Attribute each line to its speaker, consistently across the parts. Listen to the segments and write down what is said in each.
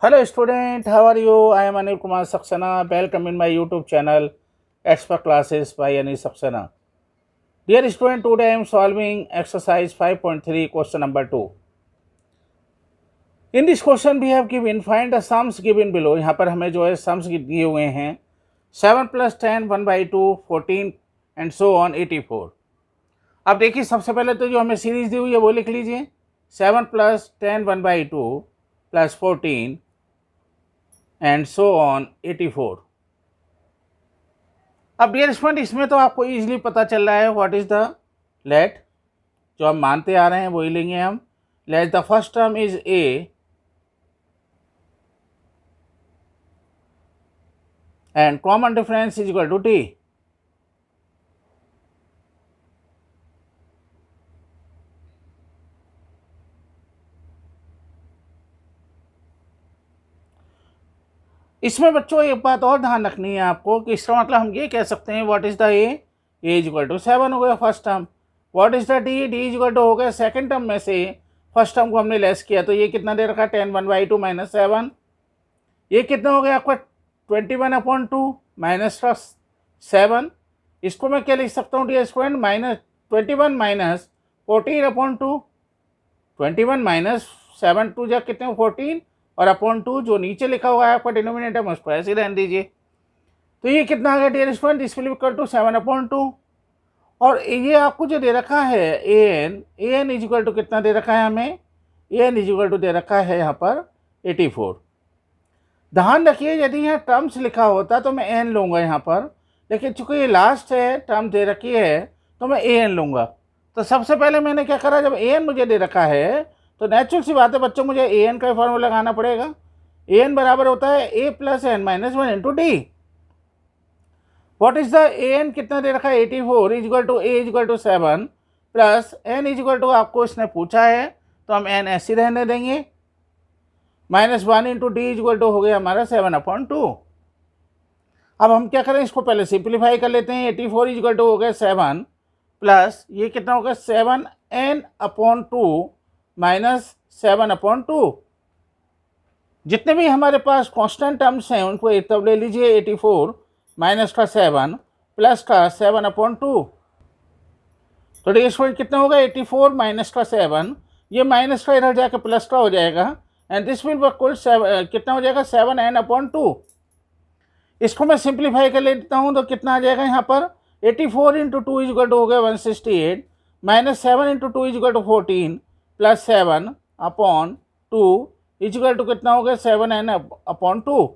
Speaker 1: Hello student, how are you? I am Anil Kumar Saxena. Welcome in my YouTube channel Expert Classes by Anil Saxena. Dear student, today I am solving exercise 5.3 question number 2. In this question we have given find the sums given below. यहाँ पर हमें जो है sums दिए हुए हैं 7 + 10 1/2 14 and so on 84. अब देखिए सबसे पहले तो जो हमें सीरीज दी हुई है वो लिख लीजिए 7 + 10 1/2 + 14 एंड सो ऑन 84. अब डियर स्टूडेंट इसमें तो आपको इजीली पता चल रहा है व्हाट इज द लेट, जो हम मानते आ रहे हैं वही लेंगे हम. Let the first term is A and common difference is equal to T. इसमें बच्चों एक बात और ध्यान रखनी है आपको कि इसका मतलब हम ये कह सकते हैं what is the A is equal to 7 हो गया first term. What is the D, D is equal to हो गया सेकंड टर्म में से फर्स्ट टर्म को हमने लेस किया तो ये कितना दे रखा 10 1/2 - 7. ये कितना हो गया आपका 21/2 माइनस 7. इसको मैं क्या लिख सकता हूँ डियर स्टूडेंट -21 - 14/2. 21 - 7 2 जा कितने 14 और /2 जो नीचे लिखा हुआ है आपका डिनोमिनेटर में उसको ऐसे रहने दीजिए. तो ये कितना आ गया dear student, this will equal to 7/2. और ये आपको जो दे रखा है A N is equal to कितना दे रखा है हमें, A N is equal to दे रखा है यहाँ पर 84. ध्यान रखिए यदि यहाँ टर्म्स लिखा होता तो मैं एन लूँगा यहाँ पर, लेकिन चूंकि ये लास्ट है टर्म दे रखी है तो मैं ए एन लूँगा. तो सबसे पहले मैंने क्या करा, जब ए एन मुझे दे रखा है तो नेचुरल सी बात है बच्चों मुझे ए एन का फॉर्मूला लगाना पड़ेगा. ए एन बराबर होता है A + n - 1 into D. What is the A N कितना दे रखा है 84 is equal to A is equal to 7 plus N is equal to आपको इसने पूछा है तो हम एन ऐसे रहने देंगे -1 into D is equal to हो गया हमारा 7/2. अब हम क्या करें, इसको पहले सिंप्लीफाई कर लेते हैं. 84 इज इक्वल टू हो गया 7 प्लस ये कितना होगा 7n/2 माइनस 7/2. जितने भी हमारे पास कांस्टेंट टर्म्स हैं उनको एक तरफ ले लीजिए. 84 माइनस का 7 प्लस का 7/2. तो डियर स्टूडेंट कितना होगा 84 माइनस का 7, ये माइनस का इधर जाकर प्लस का हो जाएगा एंड दिस विल इक्वल कितना हो जाएगा 7n/2. इसको मैं सिंप्लीफाई कर लेता हूँ तो कितना आ जाएगा यहाँ पर 84 इंटू 2 इज इक्वल टू हो गया 168 minus 7 into 2 is equal to 14 plus 7/2 is equal to कितना हो गया 7n/2.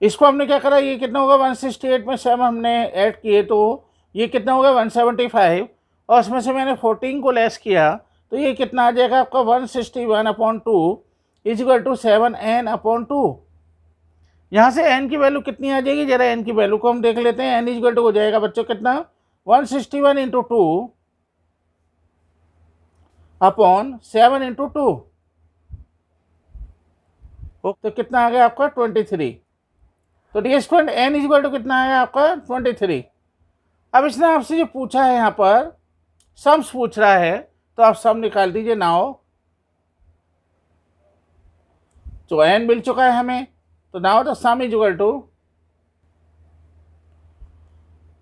Speaker 1: इसको हमने क्या करा, ये कितना होगा 168 में 7 हमने ऐड किए तो ये कितना होगा 175 और उसमें से मैंने 14 को लेस किया तो ये कितना आ जाएगा आपका 161/2 इज इक्वल टू 7n/2. यहाँ से n की वैल्यू कितनी आ जाएगी, जरा n की वैल्यू को हम देख लेते हैं. n इज इक्वल टू हो जाएगा बच्चों कितना 161 इंटू 2 अपॉन 7 इंटू 2. तो कितना आ गया आपका 23. तो dear student n is equal to कितना आया आपका 23. अब इसने आपसे जो पूछा है यहाँ पर सम्स पूछ रहा है तो आप सम निकाल दीजिए. नाउ तो n मिल चुका है हमें तो now the sum is equal to.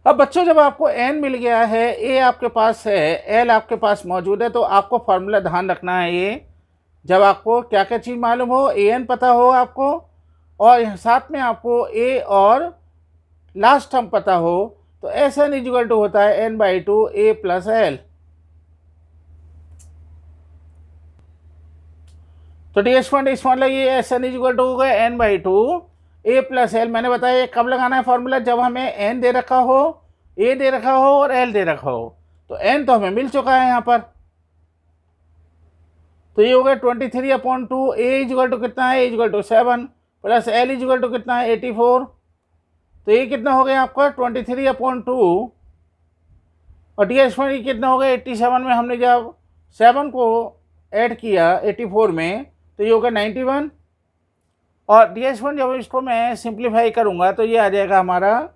Speaker 1: अब बच्चों जब आपको n मिल गया है, a आपके पास है, l आपके पास मौजूद है तो आपको फार्मूला ध्यान रखना है. ये जब आपको क्या क्या चीज़ मालूम हो, an पता हो आपको और साथ में आपको a और लास्ट टर्म पता हो तो S N is equal to होता है n/2 a + l. तो डियर स्टूडेंट इस मतलब ये S N is equal to हो गया n/2 a + l. मैंने बताया ये कब लगाना है फॉर्मूला, जब हमें n दे रखा हो, a दे रखा हो और l दे रखा हो. तो n तो हमें मिल चुका है यहाँ पर तो ये हो गया 23/2 a इज इक्वल टू कितना है is equal to 7 plus l is equal to कितना है 84. तो ये कितना हो गया आपका 23/2 और डियर स्टूडेंट ये कितना हो गया 87 में हमने जब 7 को ऐड किया 84 में तो ये होगा 91. और डियर स्टूडेंट जब इसको मैं सिंप्लीफाई करूँगा तो ये आ जाएगा हमारा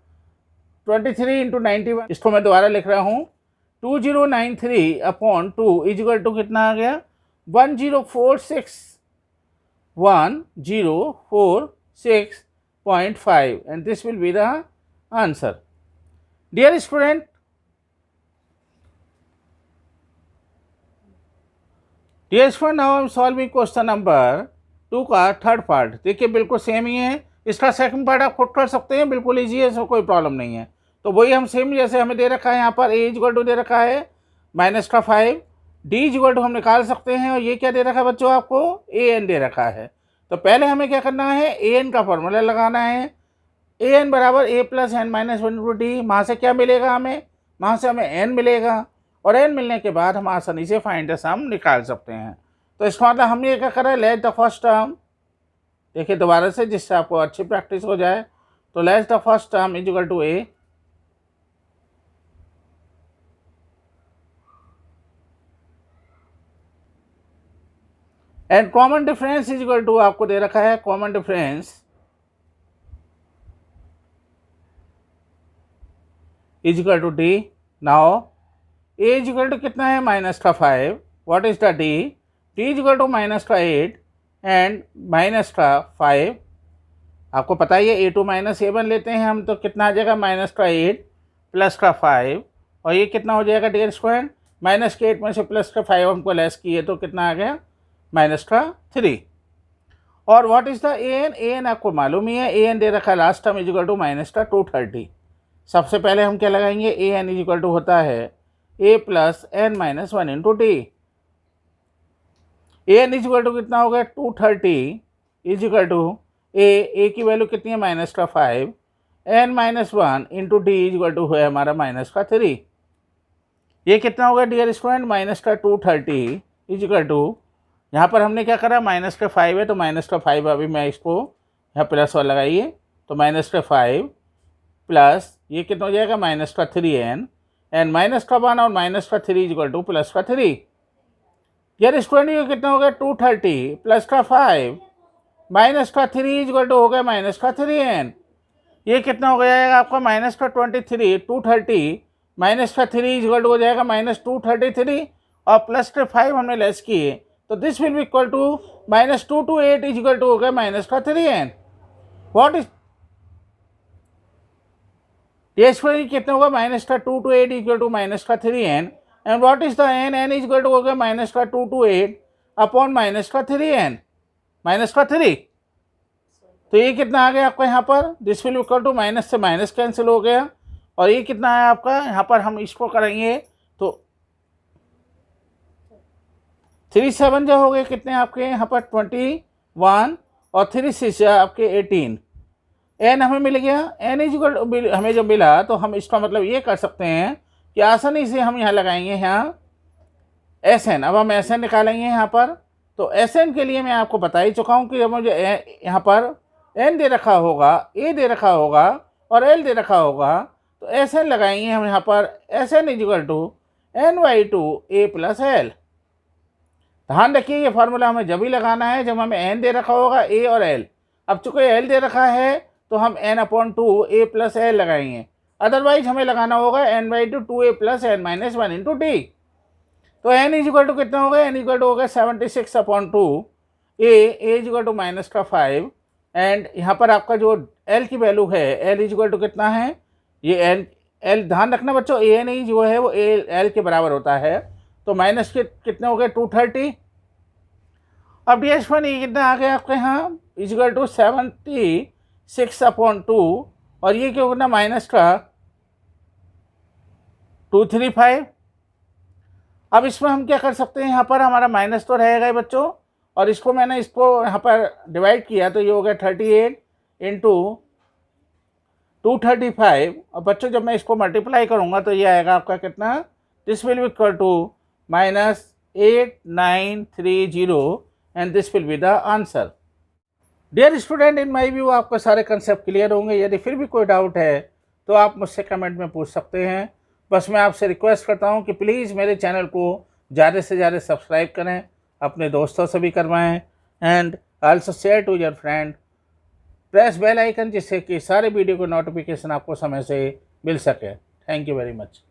Speaker 1: 23 इंटू 91. इसको मैं दोबारा लिख रहा हूँ 2093/2 इज इक्वल टू कितना आ गया 1046 1046.5 and this will be the answer. Dear student, now I am solving question number 2 का थर्ड पार्ट. देखिए बिल्कुल सेम ही है. इसका सेकंड पार्ट आप खुद कर सकते हैं, बिल्कुल ईजी है, इसमें कोई प्रॉब्लम नहीं है. तो वही हम सेम जैसे हमें दे रखा है यहाँ पर a इक्वल टू दे रखा है -5, d इक्वल टू हम निकाल सकते हैं. और ये क्या दे रखा है बच्चों, आपको an दे रखा है. तो पहले हमें क्या करना है, an का फॉर्मूला लगाना है. an बराबर a plus N minus 1/d. वहाँ से क्या मिलेगा हमें, वहाँ से हमें n मिलेगा. और n मिलने के बाद हम आसानी से फाइंड द सम निकाल सकते हैं. तो इसका मतलब हमने क्या करा, लेट द फर्स्ट टर्म. देखिए दोबारा से, जिससे आपको अच्छी प्रैक्टिस हो जाए. तो let the first term is equal to a and common difference is equal to, आपको दे रखा है common difference is equal to d. Now a is equal to कितना है, -5. What is the d? d is equal to -8 and -5. आपको पता ही है a2 -a1 लेते हैं हम, तो कितना आ जाएगा, -8 प्लस का 5. और ये कितना हो जाएगा डियर स्टूडेंट, -8 में से प्लस का 5 हमको लेस किए तो कितना आ गया, -3. और व्हाट इज द an आपको मालूम ही है, an दे रखा है last term is equal to -230. सबसे पहले हम क्या लगाएंगे, an इज इक्वल टू होता है a plus n minus 1 into D. an is equal to कितना हो गया, 230 इज इक्वल टू a की वैल्यू कितनी है, -5, n minus 1 into D is equal to है हमारा -3. ये कितना होगा dear student, -230 is equal to, यहाँ पर हमने क्या करा, -5 है तो -5, अभी मैं इसको यहाँ प्लस और लगाइए, तो -5 प्लस ये कितना हो जाएगा, -3n एंड -1 और -3 इज इक्वल टू +3. यार स्टूडेंट ये कितना हो गया, 230 प्लस का 5 -3 इज इक्वल टू हो गया -3n. ये कितना हो जाएगा आपका, -23. 230 -3 इज इक्वल टू हो जाएगा -233 और +5 हमने लेस किए, तो this will be equal to -2 to 8 is equal to हो गया -3n. व्हाट इज ये स्क्वायर कितना होगा, -2 to 8 equal to -3n. And what is the n is equal to हो गया -2 to 8 अपॉन -3n, -3. तो ये कितना आ गया आपका यहाँ पर, this will equal to minus से माइनस कैंसिल हो गया. और ये कितना है आपका, यहाँ पर हम इसको करेंगे तो 3 7 जो हो गए कितने आपके यहाँ पर 21 और 3 6 आपके 18. n हमें मिल गया, n इज इक्वल हमें जो मिला, तो हम इसका मतलब ये कर सकते हैं कि आसानी से हम यहाँ लगाएंगे यहाँ Sn. अब हम Sn निकालेंगे यहाँ पर. तो Sn के लिए मैं आपको बता ही चुका हूँ कि जब मुझे यहाँ पर n दे रखा होगा, a दे रखा होगा और l दे रखा होगा, तो Sn लगाएंगे हम यहाँ पर. Sn is equal to n/2 a plus l. ध्यान रखिए ये फार्मूला हमें जब ही लगाना है जब हमें n दे रखा होगा, a और l. अब चूँकि l दे रखा है तो हम n/2 a प्लस l लगाएंगे, अदरवाइज हमें लगाना होगा n/2 2a plus n minus 1 into D. तो n इज इक्वल टू कितना हो गया, n इक्वल टू हो गया 76/2 a is equal to -5. And यहाँ पर आपका जो l की वैल्यू है, l इज इक्वल टू कितना है, ये l ध्यान रखना बच्चों, a नहीं जो है वो l के बराबर होता है. तो माइनस के कितने हो गए 230. अब ds1 ये कितना आ गया आपके यहाँ, इज इक्वल टू 76/2 और ये क्या होगा माइनस का 235. अब इसमें हम क्या कर सकते हैं, यहाँ पर हमारा माइनस तो रहेगा ही बच्चों, और इसको मैंने इसको यहाँ पर डिवाइड किया तो ये हो गया 38 इंटू 235. और बच्चों जब मैं इसको मल्टीप्लाई करूँगा तो ये आएगा आपका कितना, this will be equal to -8930 and this will be the answer. Dear student, in my view आपको सारे कंसेप्ट क्लियर होंगे. यदि फिर भी कोई डाउट है तो आप मुझसे कमेंट में पूछ सकते हैं. बस मैं आपसे रिक्वेस्ट करता हूं कि प्लीज़ मेरे चैनल को ज़्यादा से ज़्यादा सब्सक्राइब करें, अपने दोस्तों से भी करवाएं and also share to your friend. Press bell icon जिससे कि सारे वीडियो को नोटिफिकेशन आपको समय से मिल सके. Thank you very much.